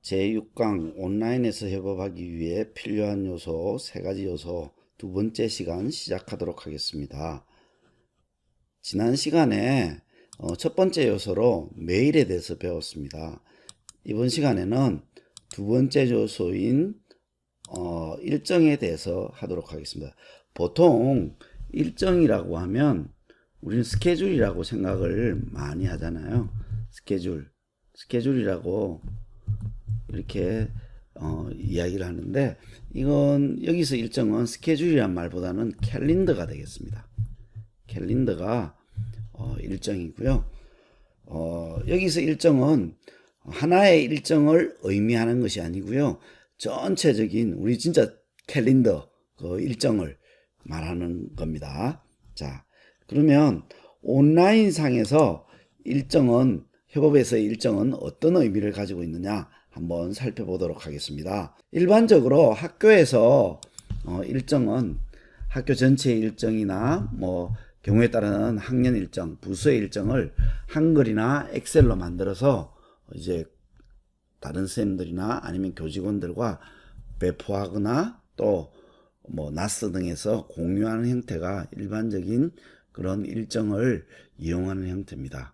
제6강 온라인에서 협업하기 위해 필요한 요소 3가지 요소 두 번째 시간 시작하도록 하겠습니다. 지난 시간에 첫 번째 요소로 메일에 대해서 배웠습니다. 이번 시간에는 두 번째 요소인 일정에 대해서 하도록 하겠습니다. 보통 일정이라고 하면 우리는 스케줄이라고 생각을 많이 하잖아요. 스케줄이라고 이렇게 이야기를 하는데, 이건 여기서 일정은 스케줄이란 말보다는 캘린더가 되겠습니다. 캘린더가 일정이고요. 여기서 일정은 하나의 일정을 의미하는 것이 아니고요, 전체적인 우리 진짜 캘린더 그 일정을 말하는 겁니다. 자, 그러면 온라인 상에서 일정은, 협업에서의 일정은 어떤 의미를 가지고 있느냐 한번 살펴보도록 하겠습니다. 일반적으로 학교에서 일정은 학교 전체의 일정이나 경우에 따라서는 학년 일정, 부서의 일정을 한글이나 엑셀로 만들어서 이제 다른 선생님들이나 아니면 교직원들과 배포하거나 또 나스 등에서 공유하는 형태가 일반적인 그런 일정을 이용하는 형태입니다.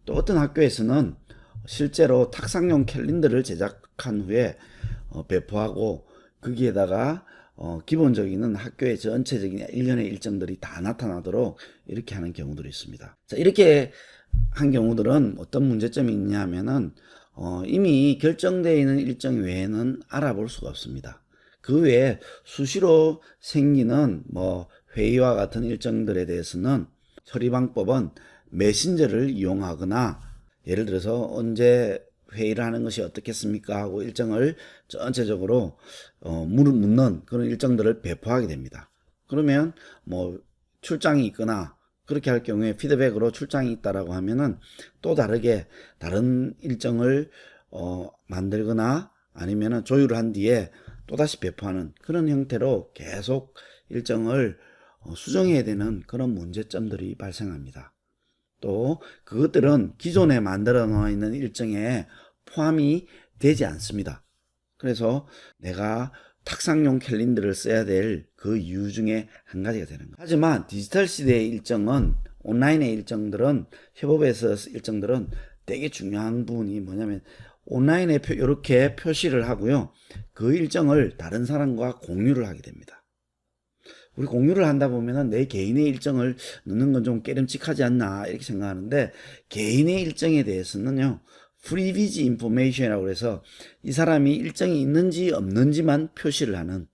또 어떤 학교에서는 실제로 탁상용 캘린더를 제작한 후에 배포하고, 거기에다가 기본적인 학교의 전체적인 일련의 일정들이 다 나타나도록 이렇게 하는 경우들이 있습니다. 자, 이렇게 한 경우들은 어떤 문제점이 있냐 하면은 이미 결정되어 있는 일정 외에는 알아볼 수가 없습니다. 그 외에 수시로 생기는 회의와 같은 일정들에 대해서는 처리 방법은 메신저를 이용하거나, 예를 들어서 언제 회의를 하는 것이 어떻겠습니까 하고 일정을 전체적으로 묻는 그런 일정들을 배포하게 됩니다. 그러면 출장이 있거나 그렇게 할 경우에 피드백으로 출장이 있다라고 하면은 또 다르게 다른 일정을 만들거나 아니면은 조율을 한 뒤에 또다시 배포하는 그런 형태로 계속 일정을 수정해야 되는 그런 문제점들이 발생합니다. 또 그것들은 기존에 만들어 놓아 있는 일정에 포함이 되지 않습니다. 그래서 내가 탁상용 캘린더를 써야 될 그 이유 중에 한 가지가 되는 거예요. 하지만 디지털 시대의 일정은, 온라인의 일정들은, 협업에서 일정들은 되게 중요한 부분이 뭐냐면, 온라인에 이렇게 표시를 하고요, 그 일정을 다른 사람과 공유를 하게 됩니다. 우리 공유를 한다 보면은 내 개인의 일정을 넣는 건 좀 깨름칙하지 않나 이렇게 생각하는데, 개인의 일정에 대해서는요, 프리비지 인포메이션이라고 해서 이 사람이 일정이 있는지 없는지만 표시를 하는,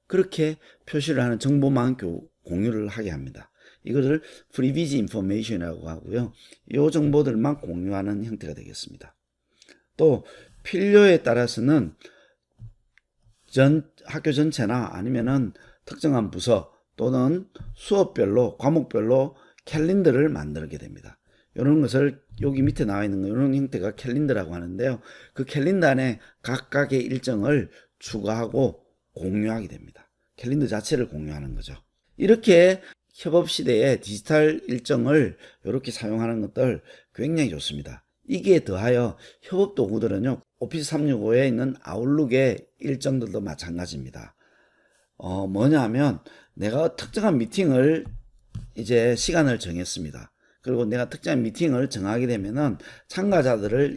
그렇게 표시를 하는 정보만 공유를 하게 합니다. 이것을 프리비지 인포메이션이라고 하고요, 이 정보들만 공유하는 형태가 되겠습니다. 또 필요에 따라서는 학교 전체나 아니면은 특정한 부서 또는 수업별로, 과목별로 캘린더를 만들게 됩니다. 이런 것을 여기 밑에 나와 있는 이런 형태가 캘린더라고 하는데요, 그 캘린더 안에 각각의 일정을 추가하고 공유하게 됩니다. 캘린더 자체를 공유하는 거죠. 이렇게 협업 시대에 디지털 일정을 이렇게 사용하는 것들 굉장히 좋습니다. 이게 더하여 협업 도구들은요, 오피스 365에 있는 아웃룩의 일정들도 마찬가지입니다. 뭐냐 하면, 내가 특정한 미팅을 이제 시간을 정했습니다. 그리고 내가 특정한 미팅을 정하게 되면은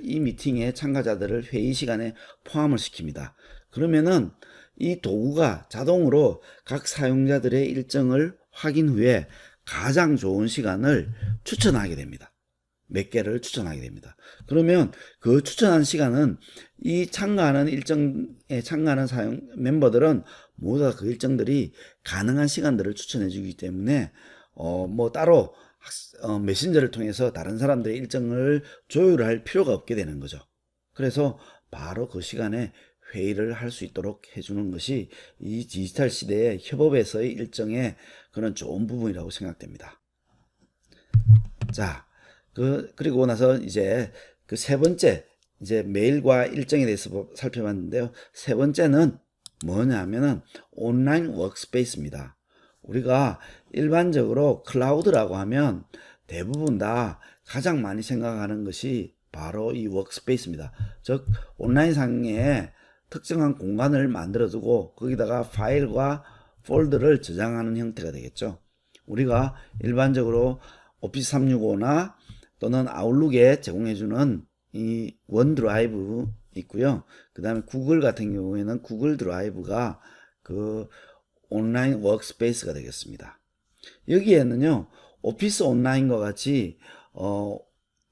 이 미팅의 참가자들을 회의 시간에 포함을 시킵니다. 그러면은 이 도구가 자동으로 각 사용자들의 일정을 확인 후에 가장 좋은 시간을 추천하게 됩니다. 몇 개를 추천하게 됩니다. 그러면 그 추천한 시간은 이 참가하는 일정에 참가하는 멤버들은 모두 다 그 일정들이 가능한 시간들을 추천해 주기 때문에 따로 메신저를 통해서 다른 사람들의 일정을 조율할 필요가 없게 되는 거죠. 그래서 바로 그 시간에 회의를 할 수 있도록 해주는 것이 이 디지털 시대의 협업에서의 일정의 그런 좋은 부분이라고 생각됩니다. 자, 그리고 나서 이제 그 세 번째, 이제 메일과 일정에 대해서 살펴봤는데요, 세 번째는 뭐냐 하면은 온라인 워크스페이스입니다. 우리가 일반적으로 클라우드라고 하면 대부분 다 가장 많이 생각하는 것이 바로 이 워크스페이스입니다. 즉 온라인상에 특정한 공간을 만들어두고 거기다가 파일과 폴더를 저장하는 형태가 되겠죠. 우리가 일반적으로 오피스 365나 또는 아웃룩에 제공해주는 이 원드라이브 있고요. 그 다음에 구글 같은 경우에는 구글 드라이브가 그 온라인 워크스페이스가 되겠습니다. 여기에는요, 오피스 온라인과 같이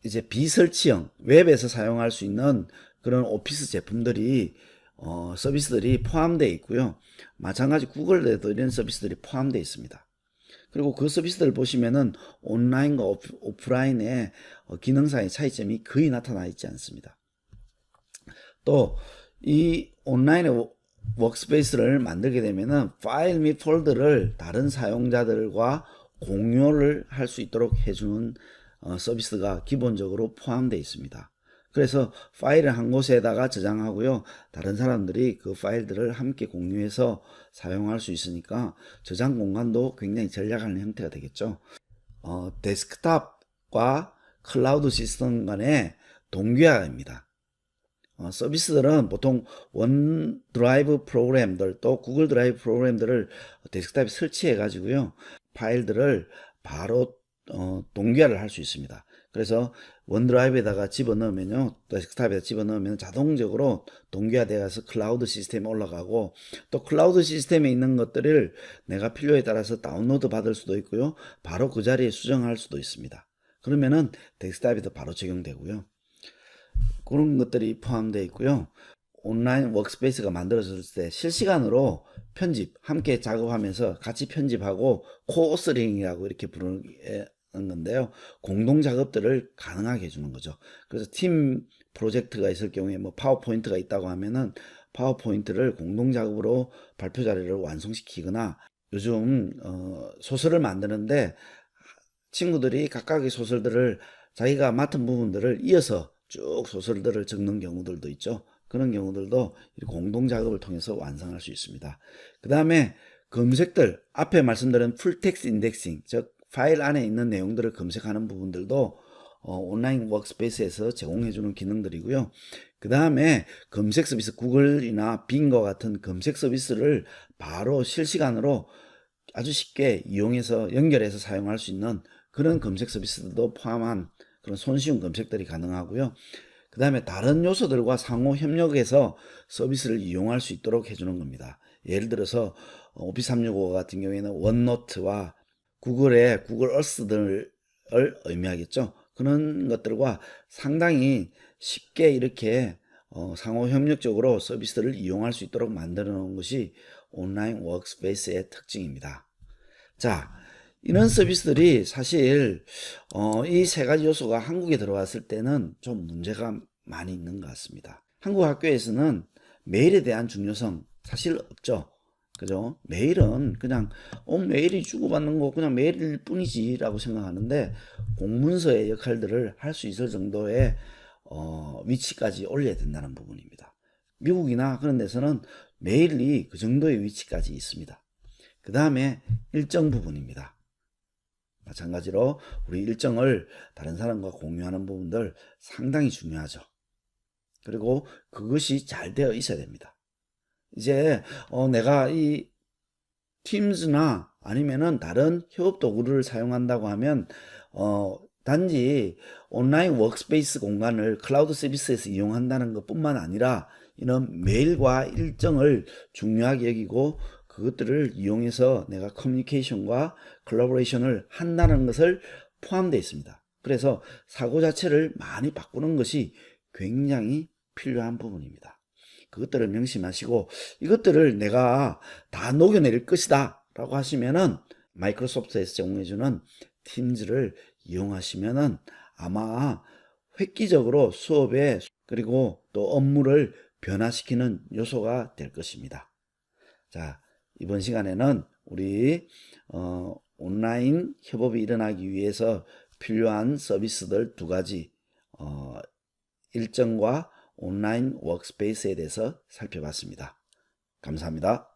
이제 비설치형 웹에서 사용할 수 있는 그런 오피스 제품들이 서비스들이 포함되어 있고요. 마찬가지 구글에도 이런 서비스들이 포함되어 있습니다. 그리고 그 서비스들을 보시면은 온라인과 오프라인의 기능상의 차이점이 거의 나타나 있지 않습니다. 또 이 온라인의 워크스페이스를 만들게 되면은 파일 및 폴더를 다른 사용자들과 공유를 할 수 있도록 해주는 서비스가 기본적으로 포함되어 있습니다. 그래서 파일을 한 곳에다가 저장하고요. 다른 사람들이 그 파일들을 함께 공유해서 사용할 수 있으니까 저장 공간도 굉장히 절약하는 형태가 되겠죠. 데스크탑과 클라우드 시스템 간의 동기화입니다. 서비스들은 보통 원 드라이브 프로그램들 또 구글 드라이브 프로그램들을 데스크탑에 설치해 가지고요. 파일들을 바로 동기화를 할 수 있습니다. 그래서 원드라이브에다가 집어넣으면요, 데스크탑에다 집어넣으면 자동적으로 동기화되어 가서 클라우드 시스템에 올라가고, 또 클라우드 시스템에 있는 것들을 내가 필요에 따라서 다운로드 받을 수도 있고요, 바로 그 자리에 수정할 수도 있습니다. 그러면은 데스크탑에도 바로 적용되고요. 그런 것들이 포함되어 있고요. 온라인 워크스페이스가 만들어졌을 때 실시간으로 편집, 함께 작업하면서 같이 편집하고 코오스링이라고 이렇게 부르는 건데요. 공동 작업들을 가능하게 해주는 거죠. 그래서 팀 프로젝트가 있을 경우에 뭐 파워포인트가 있다고 하면은 파워포인트를 공동 작업으로 발표 자료를 완성시키거나, 요즘 소설을 만드는데 친구들이 각각의 소설들을 자기가 맡은 부분들을 이어서 쭉 소설들을 적는 경우들도 있죠. 그런 경우들도 공동 작업을 통해서 완성할 수 있습니다. 그 다음에 검색들, 앞에 말씀드린 풀텍스트 인덱싱, 즉 파일 안에 있는 내용들을 검색하는 부분들도 온라인 워크스페이스에서 제공해주는 기능들이고요. 그 다음에 검색 서비스, 구글이나 빙과 같은 검색 서비스를 바로 실시간으로 아주 쉽게 이용해서 연결해서 사용할 수 있는 그런 검색 서비스도 포함한 그런 손쉬운 검색들이 가능하고요. 그 다음에 다른 요소들과 상호 협력해서 서비스를 이용할 수 있도록 해주는 겁니다. 예를 들어서 오피스 365 같은 경우에는 원노트와 구글의 구글 얼스들을 의미하겠죠. 그런 것들과 상당히 쉽게 이렇게 상호 협력적으로 서비스를 이용할 수 있도록 만들어 놓은 것이 온라인 워크스페이스의 특징입니다. 자, 이런 서비스들이 사실 이 세 가지 요소가 한국에 들어왔을 때는 좀 문제가 많이 있는 것 같습니다. 한국 학교에서는 메일에 대한 중요성 사실 없죠. 그죠? 메일은 그냥 메일이 주고받는 거 그냥 메일일 뿐이지 라고 생각하는데, 공문서의 역할들을 할 수 있을 정도의 위치까지 올려야 된다는 부분입니다. 미국이나 그런 데서는 메일이 그 정도의 위치까지 있습니다. 그 다음에 일정 부분입니다. 마찬가지로 우리 일정을 다른 사람과 공유하는 부분들 상당히 중요하죠. 그리고 그것이 잘 되어 있어야 됩니다. 이제 내가 이 팀즈나 아니면은 다른 협업 도구를 사용한다고 하면 단지 온라인 워크스페이스 공간을 클라우드 서비스에서 이용한다는 것뿐만 아니라 이런 메일과 일정을 중요하게 여기고 그것들을 이용해서 내가 커뮤니케이션과 콜라보레이션을 한다는 것을 포함되어 있습니다. 그래서 사고 자체를 많이 바꾸는 것이 굉장히 필요한 부분입니다. 그것들을 명심하시고, 이것들을 내가 다 녹여낼 것이다 라고 하시면은 마이크로소프트에서 제공해주는 팀즈를 이용하시면은 아마 획기적으로 수업에 그리고 또 업무를 변화시키는 요소가 될 것입니다. 자, 이번 시간에는 우리 온라인 협업이 일어나기 위해서 필요한 서비스들 두 가지, 일정과 온라인 워크스페이스에 대해서 살펴봤습니다. 감사합니다.